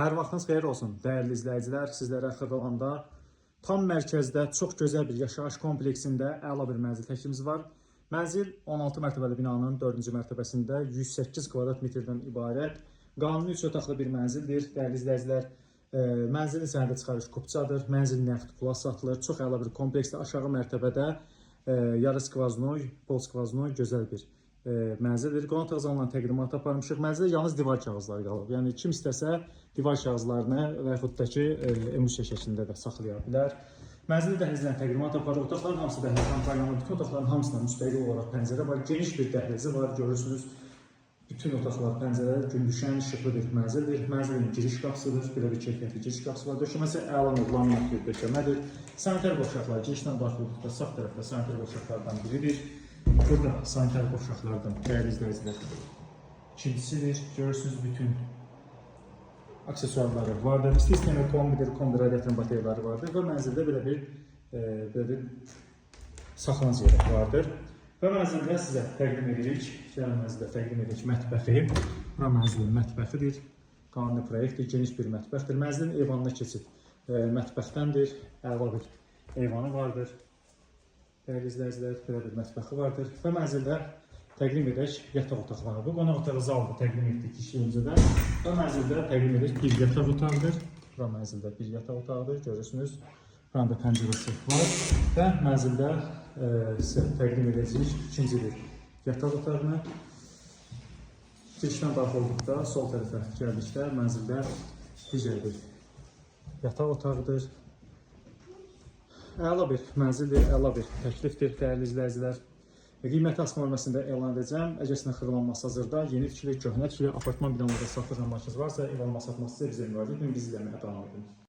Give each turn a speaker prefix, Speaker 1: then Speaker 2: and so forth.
Speaker 1: Hər vaxtınız xeyir olsun, dəyərli izləyicilər. Sizlərə Xırdalanda tam mərkəzdə çox gözəl bir yaşayış kompleksində əla bir mənzil təklifimiz var. Mənzil 16 mərtəbəli binanın 4-cü mərtəbəsində 108 kvadrat metrdən ibarət qanuni 3 otaqlı bir mənzildir. Dəyərli izləyicilər, mənzilin sənədə çıxarış kupçadır. Mənzil nəqd pula satılır. Çox əla bir kompleksdə aşağı mərtəbədə yarı skvaznoy, pol skvaznoy gözəl bir mənzildir. Qonaq ağzından təqdimat aparmışıq. Mənzildə yalnız divar kağızları qalıb. Yəni kim istəsə divar kağızlarını və yaxud da ki emulsiya şəklində də saxlaya bilər. Mənzildə dəhlizdən təqdimat aparır. Otaqların hamısı dəhlizdən faydalanır. Bütün otaqların hamısından müstəqil olaraq pəncərə var. Geniş bir dəhlizi var. Görürsünüz. Bütün otaqlar pəncərələr gün düşən işıqlı bir mənzildir. Mənzilin giriş qapısıdır. Belə bir keyfiyyətli giriş qapısı var. Döşəməsi əla laminat bir döşəmədir. Sanitar qovşaqlar girişdən daxil olduqda sağ tərəfdə sanitar qovşaqlardan biridir. Burada sanitar qovşaqlardan dəyərli izləyicilər ikincisidir. Görürsünüz bütün aksesuarları vardır. İstəyirsə kombidir, kombi radiatorun bateriyaları vardır və mənzildə belə bir saxlanıc yeri vardır. Və mənzildə sizə təqdim edirik. Mənzildə təqdim edirik mətbəxi. Bura mənzilin mətbəxidir. Qanuni proyektdir, geniş bir mətbəxdir. Mənzilin eyvanına keçid mətbəxdəndir. Əla bir eyvanı vardır. Dəyərli izləyicilər, belə bir mətbəxi vardır. Və mənzildə təqdim edək yataq otaqları. Bu qonaq otağı zaldır, təqdim etdik 2 il öncədən. Və mənzildə təqdim edək bir yataq otağıdır. Bura mənzildə bir yataq otağıdır, görürsünüz. Buranın da pəncərəsi var. Və mənzildə sizə təqdim edəcəyik ikinci bir yataq otağını. Girişdən daxil olduqda sol tərəfə gəldikdə mənzildə digər bir yataq otağıdır. Əla bir mənzildir, əla bir təklifdir, dəyərli izləyicilər. Qiyməti asma bölməsində elan edəcəm. Əgər sizin xırdalanması hazırda yeni tikili, köhnə tikili apartman binalarda satılmış varsa, ev alma satması sizə bizə müraciət edin, biz izləməyə davam edin.